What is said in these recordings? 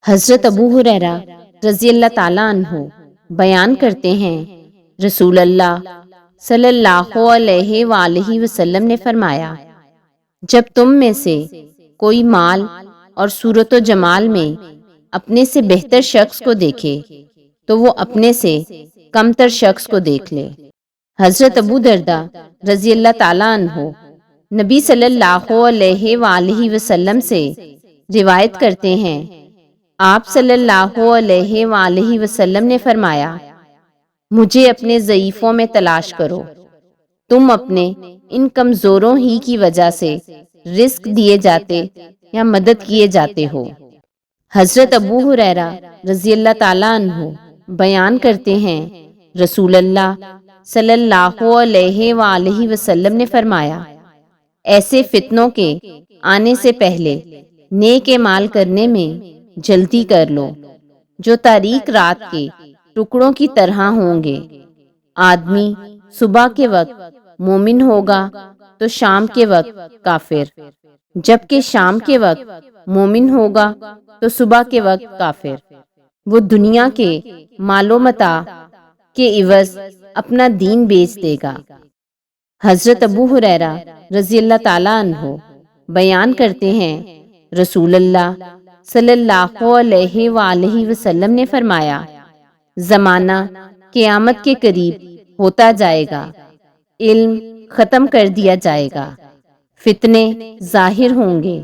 حضرت ابو ہریرہ رضی اللہ تعالیٰ عنہ بیان کرتے ہیں، رسول اللہ صلی اللہ علیہ وآلہ وسلم نے فرمایا، جب تم میں سے کوئی مال اور صورت و جمال میں اپنے سے بہتر شخص کو دیکھے تو وہ اپنے سے کمتر شخص کو دیکھ لے۔ حضرت ابو درداء رضی اللہ تعالیٰ عنہ نبی صلی اللہ علیہ وآلہ وسلم سے روایت کرتے ہیں، آپ صلی اللہ علیہ وآلہ وسلم نے فرمایا، مجھے اپنے ضعیفوں میں تلاش کرو، تم اپنے ان کمزوروں ہی کی وجہ سے رزق دیے جاتے یا مدد کیے جاتے ہو۔ حضرت ابو ہریرہ رضی اللہ تعالیٰ عنہ بیان کرتے ہیں، رسول اللہ صلی اللہ علیہ وآلہ وسلم نے فرمایا، ایسے فتنوں کے آنے سے پہلے نیک اعمال کرنے میں جلدی کر لو جو تاریک رات کے ٹکڑوں کی طرح ہوں گے۔ آدمی صبح کے وقت مومن ہوگا تو شام کے وقت کافر، جبکہ شام کے وقت مومن ہوگا تو صبح کے وقت کافر۔ وہ دنیا کے مال و متاع کے عوض اپنا دین بیچ دے گا۔ حضرت ابو ہریرہ رضی اللہ تعالیٰ عنہ بیان کرتے ہیں، رسول اللہ صلی اللہ علیہ وآلہ وسلم نے فرمایا، زمانہ قیامت کے قریب ہوتا جائے گا، علم ختم کر دیا جائے گا، فتنے ظاہر ہوں گے،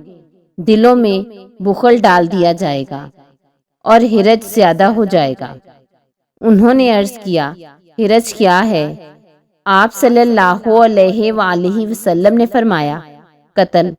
دلوں میں بخل ڈال دیا جائے گا اور حرج زیادہ ہو جائے گا۔ انہوں نے عرض کیا، حرج کیا ہے؟ آپ صلی اللہ علیہ وآلہ وسلم نے فرمایا، قتل۔